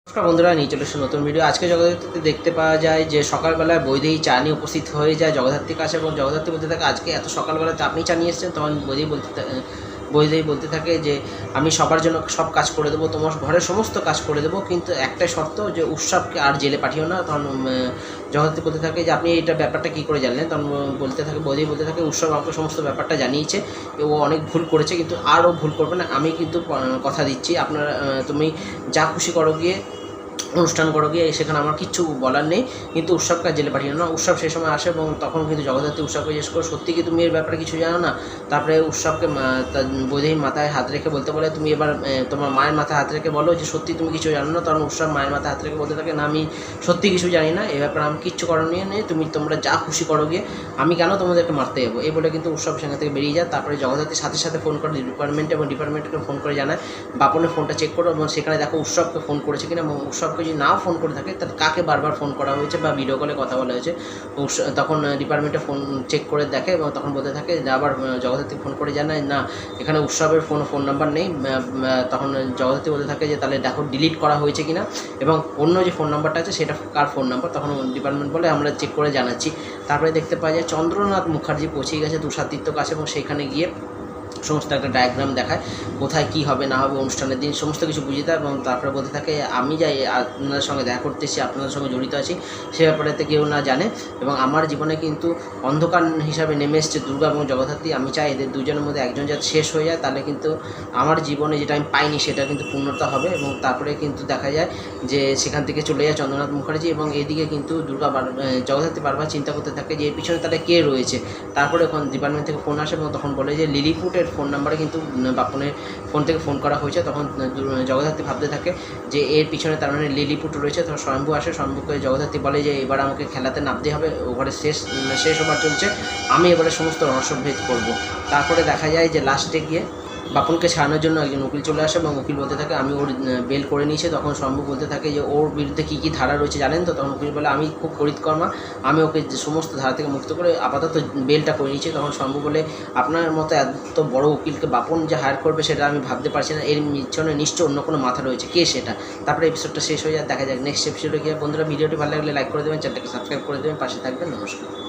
নমস্কার বন্ধুরা, নিয়ে চলে এসে নতুন ভিডিও। আজকে জগদ্ধাত্রীতে দেখতে পাওয়া যায় যে সকালবেলায় বৈদেহী চা নিয়ে উপস্থিত হয়ে যায় জগদ্ধাত্রীর কাছে এবং জগদ্ধাত্রী বলতে থাকে আজকে এত সকালবেলাতে আপনি চা নিয়ে এসেছেন। তখন বৈদেহী বলতে থাকে যে আমি সবার জন্য সব কাজ করে দেবো, তোমার ঘরের সমস্ত কাজ করে দেবো, কিন্তু একটাই শর্ত যে উৎসবকে আর জেলে পাঠিও না। তখন জগদ্ধাত্রী বলতে থাকে যে আপনি এটা ব্যাপারটা কী করে জানলেন। তখন বৈদেহী বলতে থাকে উৎসব আমাকে সমস্ত ব্যাপারটা জানিয়েছে, ও অনেক ভুল করেছে কিন্তু আরও ভুল করবে না। আমি কিন্তু কথা দিচ্ছি, আপনারা তুমি যা খুশি করো গিয়ে, অনুষ্ঠান করো গিয়ে, সেখানে আমার কিচ্ছু বলার নেই, কিন্তু উৎসবকে জেলে পাঠিয়ে না। উৎসব সেই সময় আসে এবং তখন কিন্তু জগদ্ধাত্রী উৎসবকে জিজ্ঞেস করো সত্যি কি তুমি এর ব্যাপারে কিছু জানো না। তারপরে উৎসবকে বৈদেহীর মাথায় হাত রেখে বলতে বলে তুমি এবার তোমার মায়ের মাথায় হাত রেখে বলো যে সত্যি তুমি কিছু জানো না। তখন উৎসব মায়ের মাথায় হাত রেখে বলতে থাকে না, আমি সত্যি কিছু জানি না, এ ব্যাপারে আমি কিচ্ছু করণীয় নেই, তোমরা যা খুশি করো গিয়ে, আমি কেন তোমাদেরকে মারতে যাবো। এই বলে কিন্তু উৎসব সেখান থেকে বেরিয়ে যায়। তারপরে জগদ্ধাত্রীর সাথে সাথে ফোন করে ডিপার্টমেন্টে এবং ডিপার্টমেন্টকে ফোন করে জানায় বাপনের ফোনটা চেক করো এবং সেখানে দেখো উৎসবকে ফোন করেছে কিনা, এবং উৎসবকে যদি নাও ফোন করে থাকে তার কাকে বারবার ফোন করা হয়েছে বা ভিডিও কলে কথা বলা হয়েছে। তখন ডিপার্টমেন্টে ফোন চেক করে দেখে এবং তখন বলতে থাকে যে আবার জগদ্ধাত্রী ফোন করে জানায় না, এখানে উৎসবের ফোন নাম্বার নেই। তখন জগদ্ধাত্রী বলতে থাকে যে তাহলে দেখো ডিলিট করা হয়েছে কিনা এবং অন্য যে ফোন নাম্বারটা আছে সেটা কার ফোন নাম্বার। তখন ডিপার্টমেন্ট বলে আমরা চেক করে জানাচ্ছি। তারপরে দেখতে পাওয়া যায় চন্দ্রনাথ মুখার্জি পৌঁছে গেছে তুষারতীর্থর কাছে এবং সেখানে গিয়ে সমস্ত একটা ডায়াগ্রাম দেখায়, কোথায় কী হবে না হবে অনুষ্ঠানের দিন সমস্ত কিছু বুঝিয়ে দেয়। এবং তারপরে বলতে থাকে আমি যাই আপনাদের সঙ্গে দেখা করতে এসেছি, আপনাদের সঙ্গে জড়িত আছি, সে ব্যাপারেতে কেউ না জানে। এবং আমার জীবনে কিন্তু অন্ধকার হিসাবে নেমে এসছে দুর্গা এবং জগদ্ধাত্রী। আমি চাই এদের দুজনের মধ্যে একজন যাতে শেষ হয়ে যায়, তাহলে কিন্তু আমার জীবনে যেটা আমি পাইনি সেটা কিন্তু পূর্ণতা হবে। এবং তারপরে কিন্তু দেখা যায় যে সেখান থেকে চলে যায় চন্দ্রনাথ মুখার্জি এবং এদিকে কিন্তু জগদ্ধাত্রী বারবার চিন্তা করতে থাকে যে এর পিছনে তাহলে কে রয়েছে। তারপরে এখন ডিপার্টমেন্ট থেকে ফোন আসে এবং তখন বলে যে লিলিপুটের ফোন নাম্বারে কিন্তু বাপনের ফোন থেকে ফোন করা হয়েছে। তখন জগদ্ধাত্রী ভাবতে থাকে যে এর পিছনে তার মানে লিলিপুট রয়েছে। তখন স্বয়ম্ভু আসে, স্বয়ম্ভুকে জগদ্ধাত্রী বলে যে এবার আমাকে খেলাতে নামতে হবে, ওভারে শেষ ওভার চলছে, আমি এবারে সমস্ত রহস্যভেদ করবো। তারপরে দেখা যায় যে লাস্টে গিয়ে বাপনকে ছাড়ানোর জন্য একজন উকিল চলে আসে এবং উকিল বলতে থাকে আমি ওর বেল করে নিয়েছি। তখন শম্ভু বলতে থাকে যে ওর বিরুদ্ধে কী কী ধারা রয়েছে জানেন তো। তখন উকিল বলে আমি খুব করিতকর্মা, আমি ওকে সমস্ত ধারা থেকে মুক্ত করে আপাতত বেলটা করে নিয়েছি। তখন শম্ভু বলে আপনার মতো এত বড় উকিলকে বাপন যে হায়ার করবে সেটা আমি ভাবতে পারছি না, এর পিছনে নিশ্চয় অন্য কোনো মাথা রয়েছে, কে সেটা। তারপরে এপিসোডটা শেষ হয়ে যায়, দেখা যাক নেক্সট এপিসোডে গিয়ে। বন্ধুরা ভিডিওটি ভালো লাগলে লাইক করে দেবেন, চ্যানেলটাকে সাবস্ক্রাইব করে দেবেন, পাশে থাকবেন। নমস্কার।